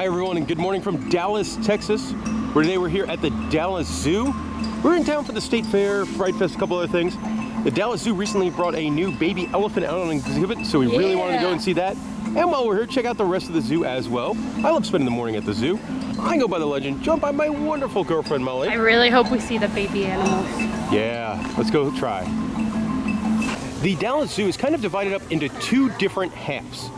Hi everyone, and good morning from Dallas, Texas. Today we're here at the Dallas Zoo. We're in town for the State Fair, Fright Fest, a couple other things. The Dallas Zoo recently brought a new baby elephant out on exhibit, so we really wanted to go and see that. And while we're here, check out the rest of the zoo as well. I love spending the morning at the zoo. I go by the legend, joined by my wonderful girlfriend, Molly. I really hope we see the baby animals. Yeah, let's go try. The Dallas Zoo is kind of divided up into two different halves.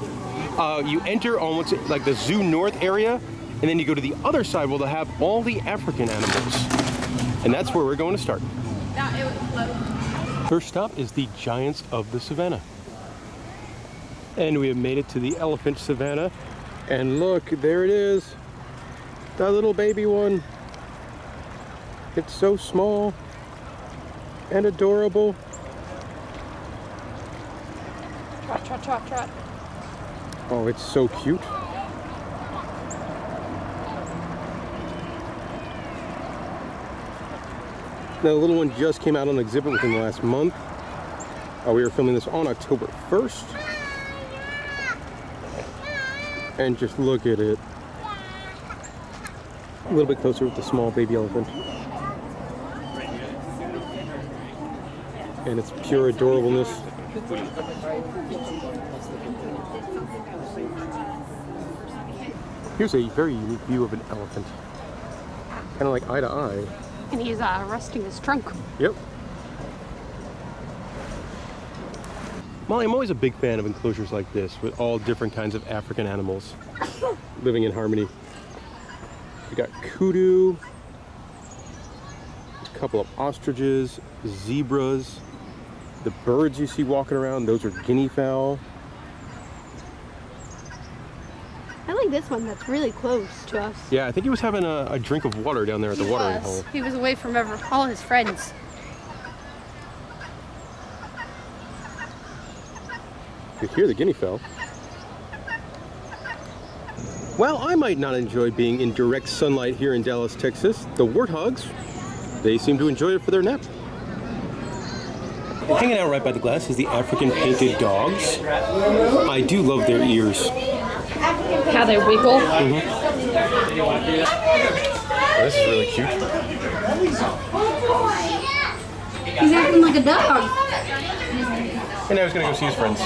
You enter on what's like the Zoo North area, and then you go to the other side where they'll have all the African animals. And that's where we're going to start. First stop is the Giants of the Savannah. And we have made it to the elephant savannah. And look, there it is. That little baby one. It's so small and adorable. Trot, trot, trot, trot. Oh, it's so cute. The little one just came out on exhibit within the last month. We were filming this on October 1st. And just look at it. A little bit closer with the small baby elephant. And its pure adorableness. Here's a very unique view of an elephant. Kind of like eye to eye. And he's resting his trunk. Yep. Molly, I'm always a big fan of enclosures like this with all different kinds of African animals living in harmony. We got kudu, a couple of ostriches, zebras. The birds you see walking around, those are guinea fowl. I like this one that's really close to us. Yeah, I think he was having a drink of water down there at the watering hole. He was away from all his friends. You hear the guinea fowl. While I might not enjoy being in direct sunlight here in Dallas, Texas, the warthogs, they seem to enjoy it for their nap. Hanging out right by the glass is the African painted dogs. I do love their ears. How they wiggle. Mm-hmm. Oh, this is really cute. He's acting like a dog. And now he's gonna go see his friends.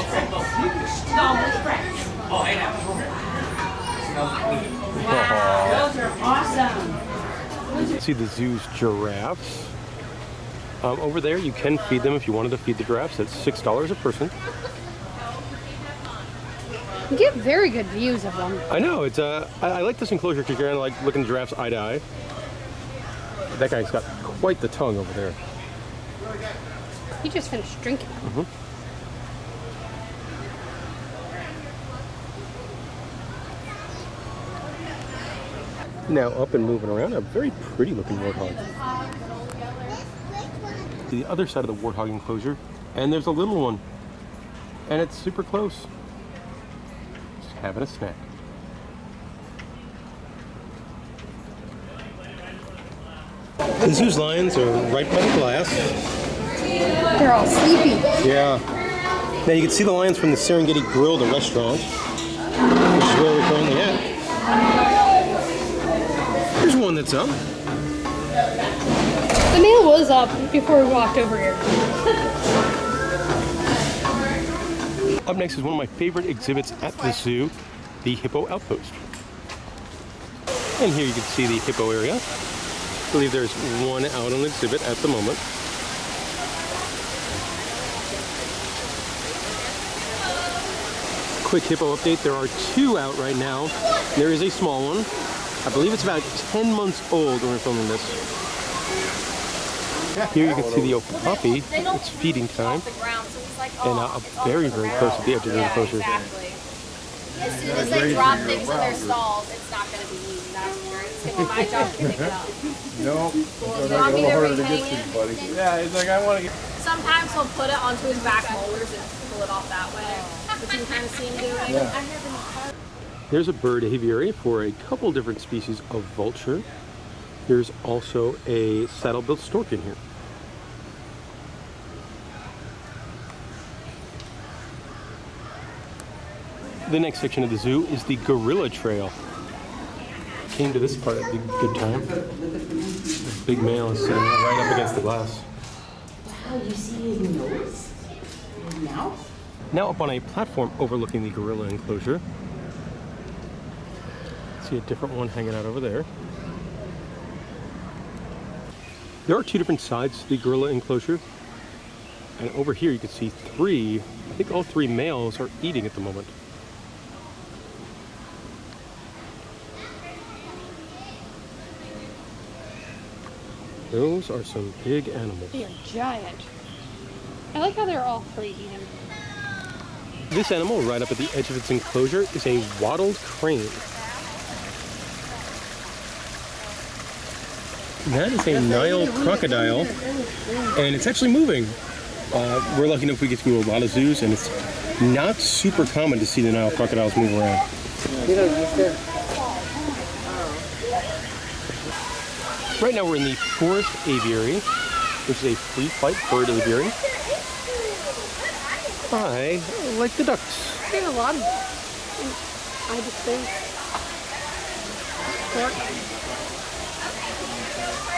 Those are awesome. See the zoo's giraffes. Over there, you can feed them if you wanted to feed the giraffes. It's $6 a person. You get very good views of them. I know, it's I like this enclosure because you're gonna like looking at giraffes eye to eye. That guy's got quite the tongue over there. He just finished drinking. Mm-hmm. Now up and moving around, a very pretty looking warthog. To the other side of the warthog enclosure, and there's a little one. And it's super close. Just having a snack. The zoo's lions are right by the glass. They're all sleepy. Yeah. Now you can see the lions from the Serengeti Grill, the restaurant, which is where we're currently at. There's one that's up. The male was up before we walked over here. Up next is one of my favorite exhibits at the zoo, the Hippo Outpost. And here you can see the hippo area. I believe there's one out on exhibit at the moment. Quick hippo update, there are two out right now. There is a small one. I believe it's about 10 months old when we're filming this. Here you can see the puppy. It's feeding time. And very, very close to the edge of the enclosure. Exactly. As soon as they drop things in their stalls, it's not going to be eaten. That's where it's going to be my job to pick it up. No, You want me to rehang it? buddy. Yeah, he's like, I want to get... Sometimes he'll put it onto his back molars and pull it off that way, which you can kind of see him doing. Yeah. There's a bird aviary for a couple different species of vulture. There's also a saddle-billed stork in here. The next section of the zoo is the gorilla trail. came to this part at a good time. The big male is sitting right up against the glass. Wow, you see his nose? His mouth? Now up on a platform overlooking the gorilla enclosure. See a different one hanging out over there. There are two different sides to the gorilla enclosure. And over here you can see three, I think all three males are eating at the moment. Those are some big animals. They are giant. I like how they're all three eating. This animal right up at the edge of its enclosure is a wattled crane. That is a Nile crocodile, and it's actually moving. We're lucky enough we get to go to a lot of zoos, and it's not super common to see the Nile crocodiles move around. Right now we're in the forest aviary, which is a free flight bird aviary. I like the ducks. They have a lot of them. I just think.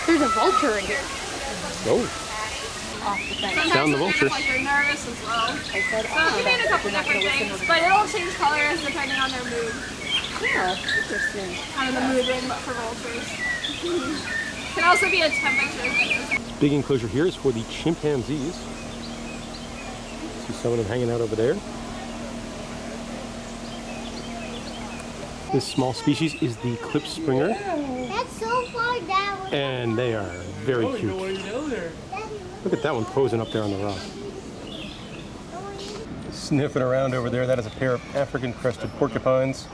There's a vulture right here. Oh, Off the fence. Sometimes down the they vulture. look like they're nervous as well. I said, So we made a couple different things, but it'll change colors depending on their mood. yeah, interesting. Kind of the mood ring, but for vultures. Can also be a temperature. Big enclosure here is for the chimpanzees. See some of them hanging out over there. This small species is the clip springer, That's so far down. and they are very cute. Look at that one posing up there on the rock. Sniffing around over there, that is a pair of African crested porcupines.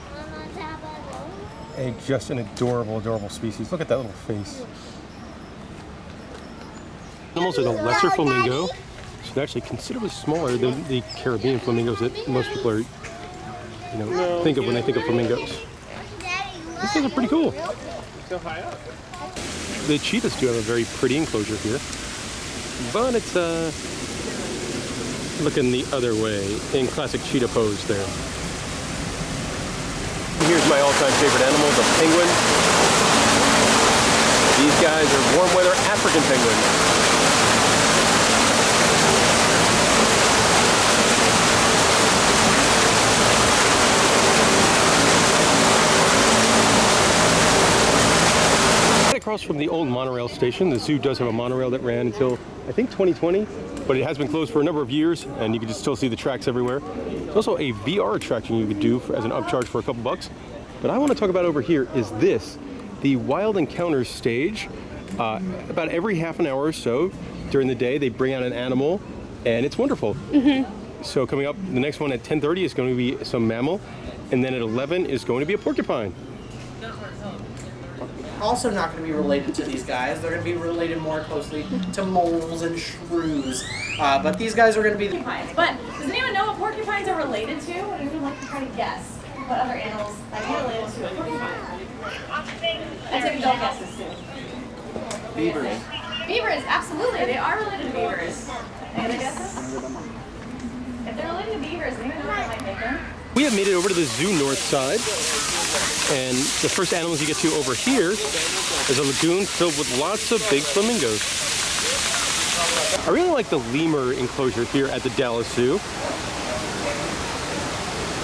Just an adorable, adorable species. Look at that little face. Animals are the lesser flamingo, so they're actually considerably smaller than the Caribbean flamingos that most people are, think of when they think of flamingos. These guys are pretty cool. So high up. The cheetahs do have a very pretty enclosure here, but it's looking the other way in classic cheetah pose there. Here's my all-time favorite animal, the penguin. These guys are warm weather African penguins. Across from the old monorail station, the zoo does have a monorail that ran until I think 2020, but it has been closed for a number of years, and you can just still see the tracks everywhere. There's also a VR attraction you could do as an upcharge for a couple bucks. But I want to talk about over here is this, the Wild Encounters stage. About every half an hour or so during the day, they bring out an animal, and it's wonderful. So coming up, the next one at 10:30 is going to be some mammal, and then at 11 is going to be a porcupine. Also not going to be related to these guys. They're going to be related more closely to moles and shrews. But these guys are going to be... Porcupines. But does anyone know what porcupines are related to? Would anyone like to try to guess what other animals might be related to a porcupine? I take adult guesses too. Beavers. Beavers, absolutely. They are related to beavers. Any other guesses? If they're related to beavers, anyone know what that might make them? We have made it over to the zoo north side, and the first animals you get to over here is a lagoon filled with lots of big flamingos. I really like the lemur enclosure here at the Dallas Zoo.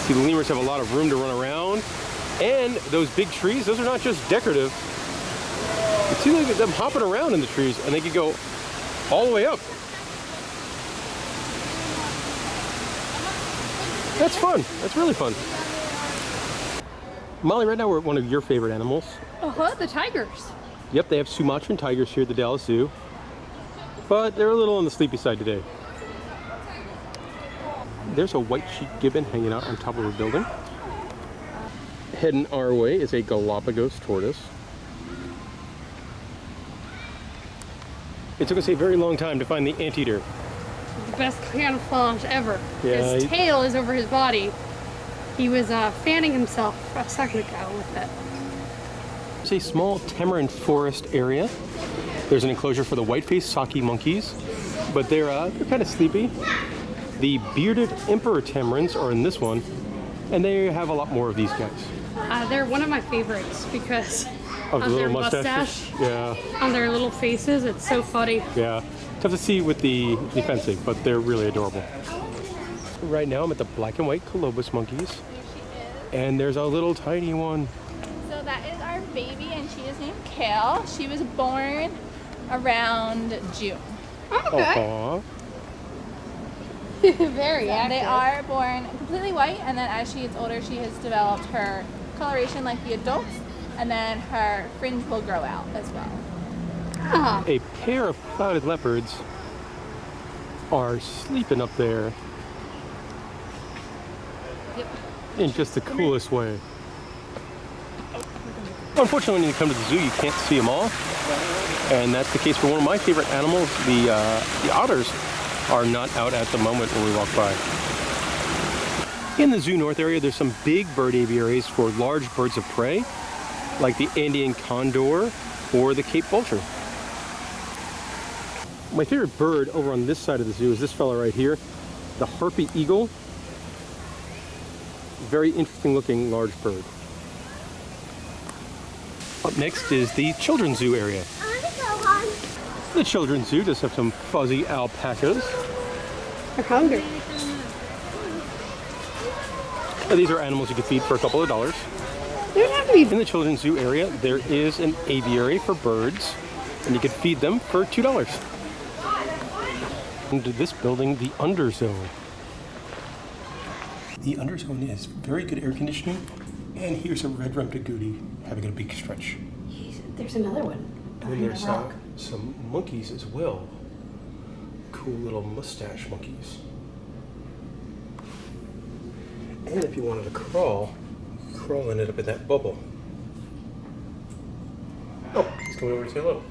See, the lemurs have a lot of room to run around, and those big trees, those are not just decorative. You see look at them hopping around in the trees, and they could go all the way up. That's fun. That's really fun. Molly, right now we're at one of your favorite animals. The tigers. Yep, they have Sumatran tigers here at the Dallas Zoo, but they're a little on the sleepy side today. There's a white sheep gibbon hanging out on top of a building. Heading our way is a Galapagos tortoise. It took us a very long time to find the anteater. The best camouflage ever. Yeah, His tail is over his body. He was fanning himself a second ago with it. It's a small tamarind forest area. There's an enclosure for the white-faced socky monkeys, but they're kind of sleepy. The bearded emperor tamarins are in this one, and they have a lot more of these guys. They're one of my favorites because Of the of their little mustaches? mustache, Yeah, on their little faces. It's so funny. yeah. Tough to see with the fencing, but they're really adorable. Right now I'm at the black and white Colobus monkeys, and there's a little tiny one. So that is our baby, and she is named Kale. She was born around June. Aww. Very active. They are born completely white, and then as she gets older, she has developed her coloration like the adults, and then her fringe will grow out as well. Ah, A pair of clouded leopards are sleeping up there in just the coolest way. Unfortunately, when you come to the zoo, you can't see them all, and that's the case for one of my favorite animals. The otters are not out at the moment when we walk by. In the Zoo North area, there's some big bird aviaries for large birds of prey, like the Andean condor or the Cape vulture. My favorite bird over on this side of the zoo is this fella right here, the harpy eagle. Very interesting looking large bird. Up next is the children's zoo area. I want to go on. The children's zoo does have some fuzzy alpacas. they're hungry. Now, these are animals you can feed for a couple of dollars. They don't have to be. In the children's zoo area, there is an aviary for birds, and you can feed them for $2. Into this building, the Underzone. The Underzone is very good air conditioning, and here's a red-rumped goody having a big stretch. There's another one. And there's some monkeys as well. Cool little mustache monkeys. And if you wanted to crawl, and it up in that bubble. Oh, he's coming over to say hello.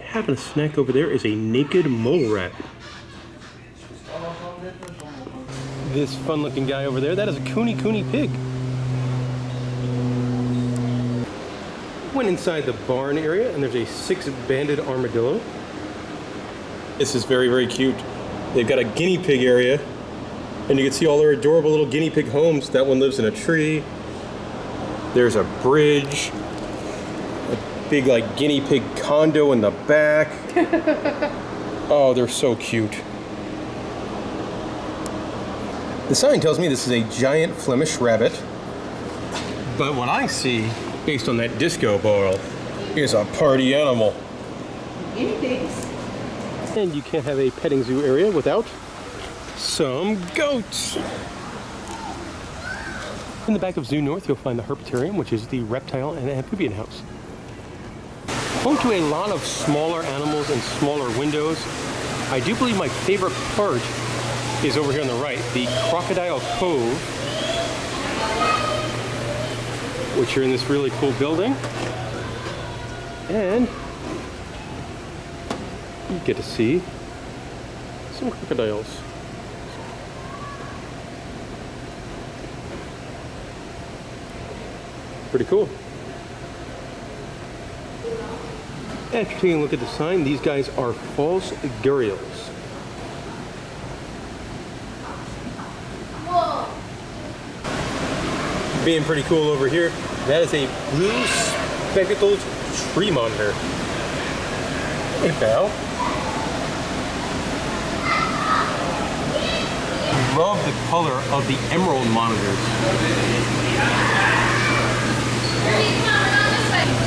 Having a snack over there is a naked mole rat. This fun looking guy over there, that is a coony pig. Went inside the barn area and there's a 6-banded armadillo. This is very cute. They've got a guinea pig area and you can see all their adorable little guinea pig homes. That one lives in a tree. There's a bridge, a big like guinea pig condo in the back. Oh, they're so cute. The sign tells me this is a giant Flemish rabbit, but what I see, based on that disco ball, is a party animal. Guinea pigs. And you can't have a petting zoo area without some goats. In the back of Zoo North, you'll find the Herpetarium, which is the reptile and amphibian house. Home to a lot of smaller animals and smaller windows. I do believe my favorite part is over here on the right, the Crocodile Cove, which are in this really cool building. And you get to see some crocodiles. Pretty cool. After taking a look at the sign, these guys are false gharials. Being pretty cool over here, that is a blue spectacled tree monitor. Hey, pal. Love the color of the emerald monitors.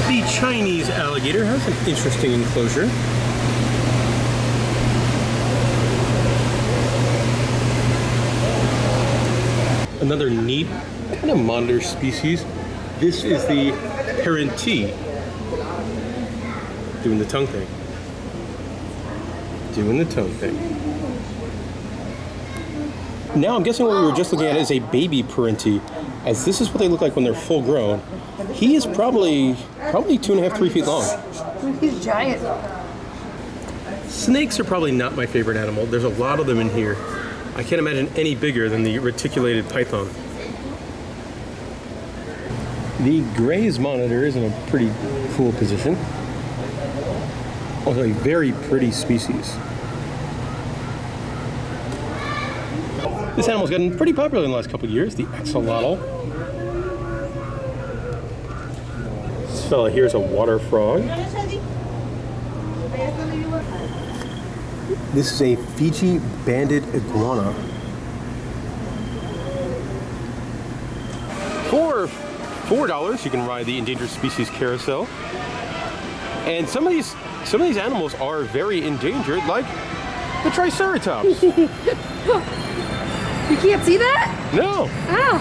The Chinese alligator has an interesting enclosure. Another neat kind of monitor species. This is the Parenti. Doing the tongue thing. Doing the tongue thing. Now I'm guessing what we were just looking at is a baby Parenti, as this is what they look like when they're full grown. He is probably 2.5, 3 feet long. He's giant. Snakes are probably not my favorite animal. There's a lot of them in here. I can't imagine any bigger than the reticulated python. The Gray's monitor is in a pretty cool position. Also a very pretty species. This animal's gotten pretty popular in the last couple of years, the axolotl. This fella here is a water frog. This is a Fiji banded iguana. For $4, you can ride the endangered species carousel. And some of these animals are very endangered, like the Triceratops. You can't see that? No. Oh.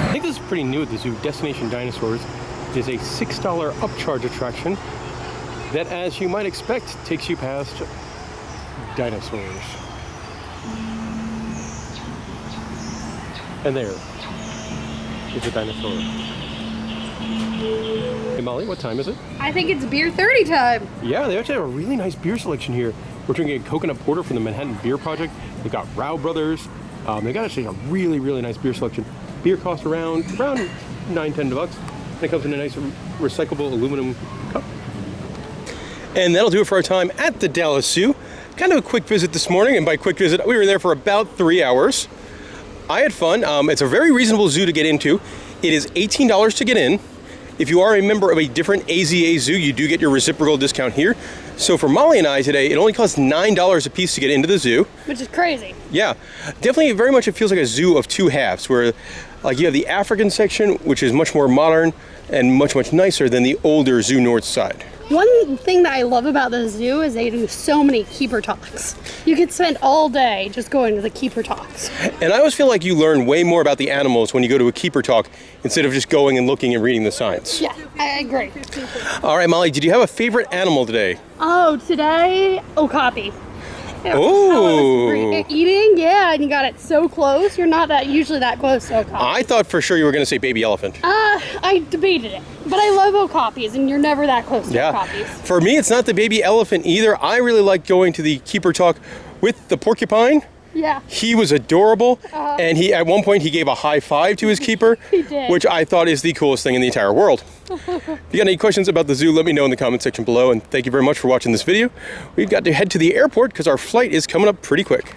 I think this is pretty new at the zoo. Destination Dinosaurs is a $6 upcharge attraction that, as you might expect, takes you past dinosaurs. And there is a dinosaur. Hey Molly, what time is it? I think it's beer 30 time. Yeah, they actually have a really nice beer selection here. We're drinking a coconut porter from the Manhattan Beer Project. They've got Rao Brothers. They got actually a really, really nice beer selection. Beer costs around $9, $10, and it comes in a nice recyclable aluminum cup. And that'll do it for our time at the Dallas Zoo. Kind of a quick visit this morning, and by quick visit, we were there for about 3 hours. I had fun. It's a very reasonable zoo to get into. It is $18 to get in. If you are a member of a different AZA zoo, you do get your reciprocal discount here. So for Molly and I today, it only costs $9 a piece to get into the zoo. Which is crazy. Yeah, definitely very much it feels like a zoo of two halves, where like you have the African section, which is much more modern and much, much nicer than the older Zoo North side. One thing that I love about the zoo is they do so many keeper talks. You could spend all day just going to the keeper talks. And I always feel like you learn way more about the animals when you go to a keeper talk instead of just going and looking and reading the signs. Yeah, I agree. All right, Molly, did you have a favorite animal today? Oh, today, okapi. Oh. Eating, yeah, and you got it so close. You're not usually that close to okapi. I thought for sure you were going to say baby elephant. I debated it, but I love okapis, and you're never that close to okapis. For me, it's not the baby elephant either. I really like going to the keeper talk with the porcupine. Yeah. He was adorable, and at one point he gave a high five to his keeper, He did. which I thought is the coolest thing in the entire world. If you got any questions about the zoo, let me know in the comment section below, and thank you very much for watching this video. We've got to head to the airport because our flight is coming up pretty quick.